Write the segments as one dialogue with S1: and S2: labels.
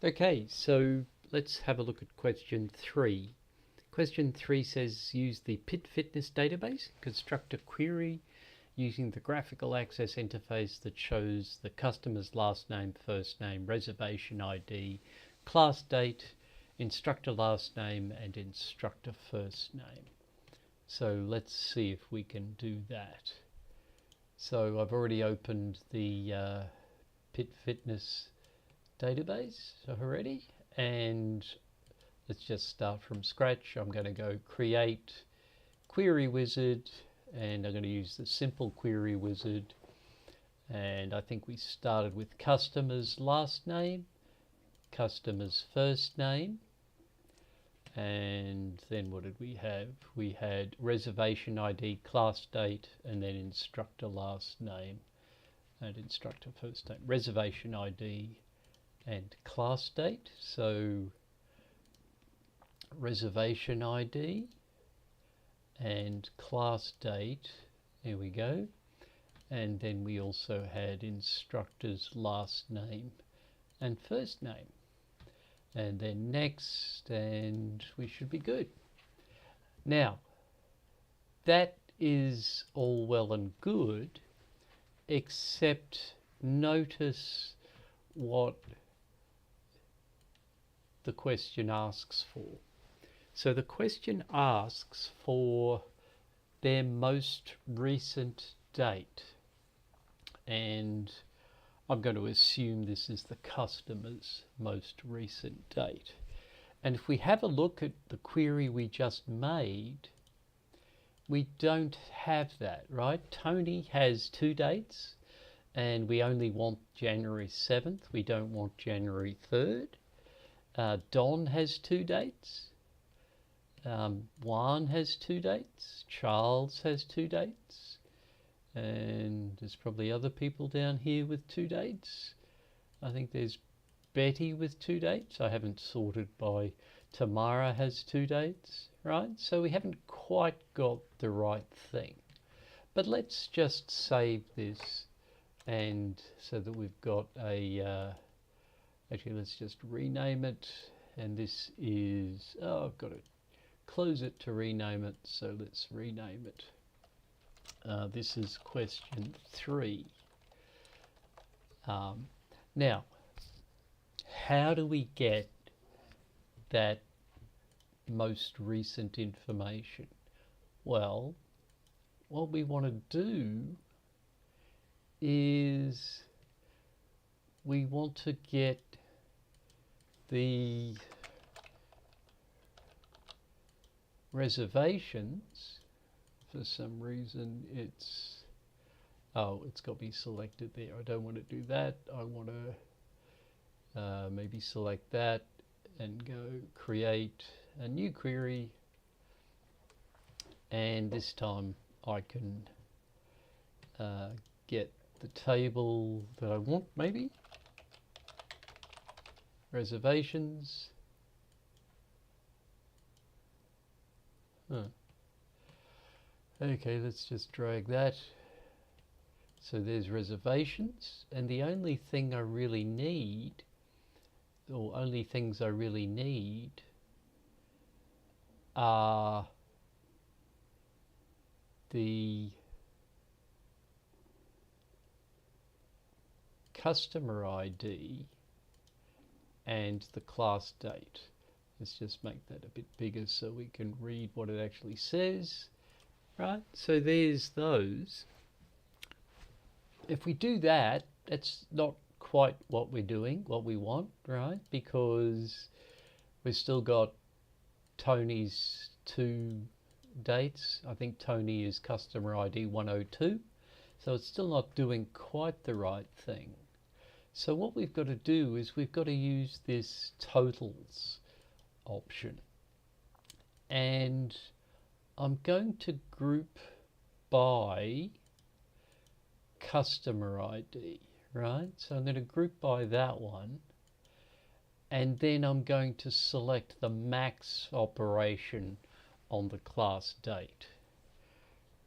S1: Okay, so let's have a look at question 3. Question 3 says use the PIT fitness database, construct a query using the graphical access interface that shows the customer's last name, first name, reservation ID, class date, instructor last name, and instructor first name. So let's see if we can do that. So I've already opened the PIT fitness database already, and let's just start from scratch. I'm going to go create query wizard, and I'm going to use the simple query wizard, and I think we started with customer's last name, customer's first name, and then what did we have? We had reservation ID, class date, and then instructor last name and instructor first name. Reservation ID and class date. So reservation ID and class date, there we go. And then we also had instructor's last name and first name. And then next, and we should be good. Now, that is all well and good, except notice what the question asks for. So the question asks for their most recent date, and I'm going to assume this is the customer's most recent date. And if we have a look at the query we just made, we don't have that, right? Tony has 2 dates, and we only want January 7th. We don't want January 3rd. Don has 2 dates. Juan has 2 dates. Charles has 2 dates. And there's probably other people down here with 2 dates. I think there's Betty with 2 dates. I haven't sorted by Tamara has 2 dates, right? So we haven't quite got the right thing. But let's just save this, and so that we've got a actually, let's just rename it, and this is, I've got to close it to rename it, so let's rename it. This is question 3. Now, how do we get that most recent information? Well, what we want to do is we want to get the reservations. For some reason it's got me selected there. I don't want to do that. I want to maybe select that and go create a new query, and this time I can get the table that I want, maybe reservations. Okay, let's just drag that. So there's reservations, and the only thing I really need, or only things I really need, are the customer ID and the class date. Let's just make that a bit bigger so we can read what it actually says. Right, so there's those. If we do that, that's not quite what we're doing, what we want, right? Because we've still got Tony's 2 dates. I think Tony is customer ID 102. So it's still not doing quite the right thing. So what we've got to do is we've got to use this totals option. And I'm going to group by customer ID, right? So I'm going to group by that one, and then I'm going to select the max operation on the class date,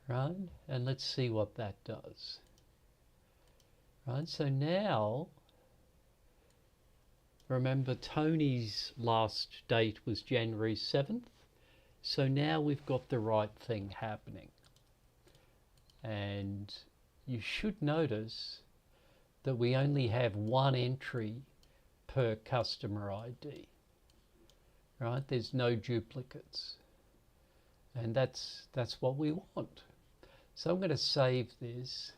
S1: right? And let's see what that does. Right, so now Remember, Tony's last date was January 7th. So now we've got the right thing happening. And you should notice that we only have one entry per customer ID, right? There's no duplicates. And that's what we want. So I'm going to save this,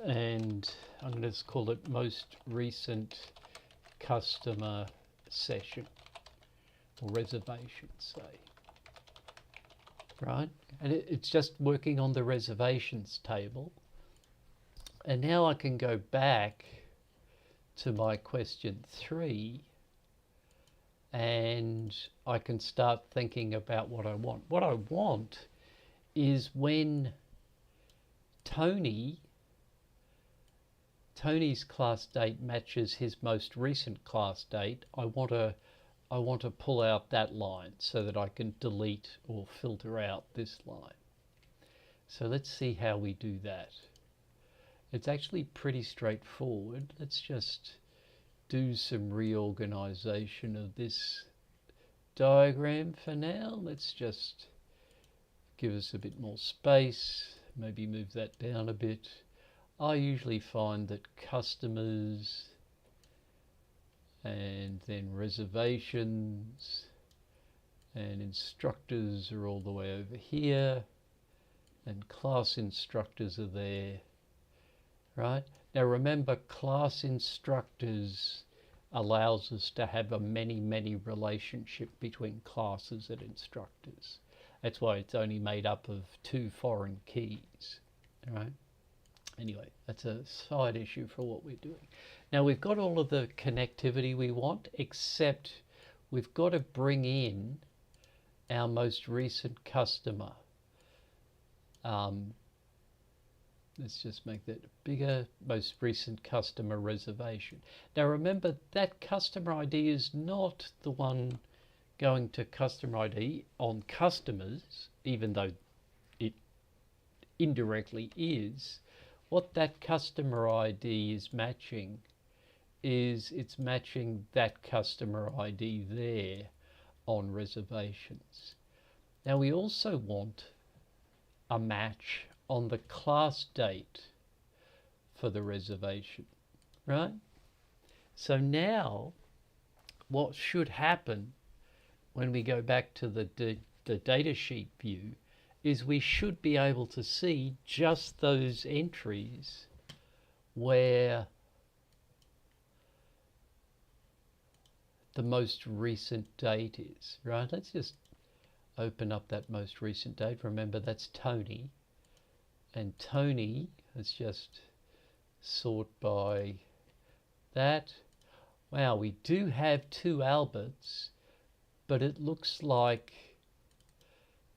S1: and I'm going to just call it most recent customer session or reservation, say. Right? And it's just working on the reservations table. And now I can go back to my question 3 and I can start thinking about what I want. What I want is when Tony's class date matches his most recent class date, I want to pull out that line so that I can delete or filter out this line. So let's see how we do that. It's actually pretty straightforward. Let's just do some reorganization of this diagram for now. Let's just give us a bit more space, maybe move that down a bit. I usually find that customers and then reservations and instructors are all the way over here, and class instructors are there, right? Now remember, class instructors allows us to have a many relationship between classes and instructors. That's why it's only made up of 2 foreign keys, right? Anyway, that's a side issue for what we're doing. Now we've got all of the connectivity we want, except we've got to bring in our most recent customer. Let's just make that bigger, most recent customer reservation. Now remember, that customer ID is not the one going to customer ID on customers, even though it indirectly is. What that customer ID is matching is it's matching that customer ID there on reservations. Now we also want a match on the class date for the reservation, right? So now what should happen when we go back to the data sheet view is we should be able to see just those entries where the most recent date is, right? Let's just open up that most recent date. Remember, that's Tony. And Tony, let's just sort by that. Wow, we do have 2 Alberts, but it looks like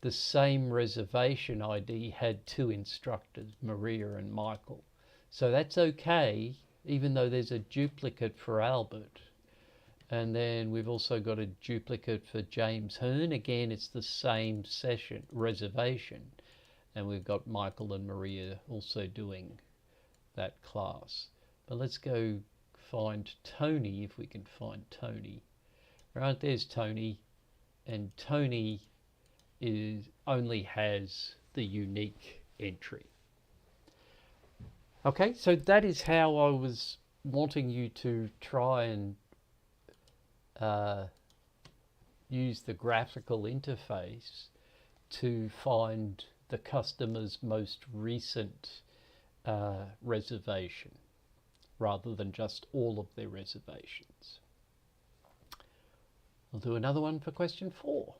S1: the same reservation ID had 2 instructors, Maria and Michael. So that's okay, even though there's a duplicate for Albert. And then we've also got a duplicate for James Hearn. Again, it's the same session, reservation. And we've got Michael and Maria also doing that class. But let's go find Tony, if we can find Tony. Right, there's Tony. And Tony only has the unique entry. Okay, so that is how I was wanting you to try and use the graphical interface to find the customer's most recent reservation, rather than just all of their reservations. I'll do another one for question 4.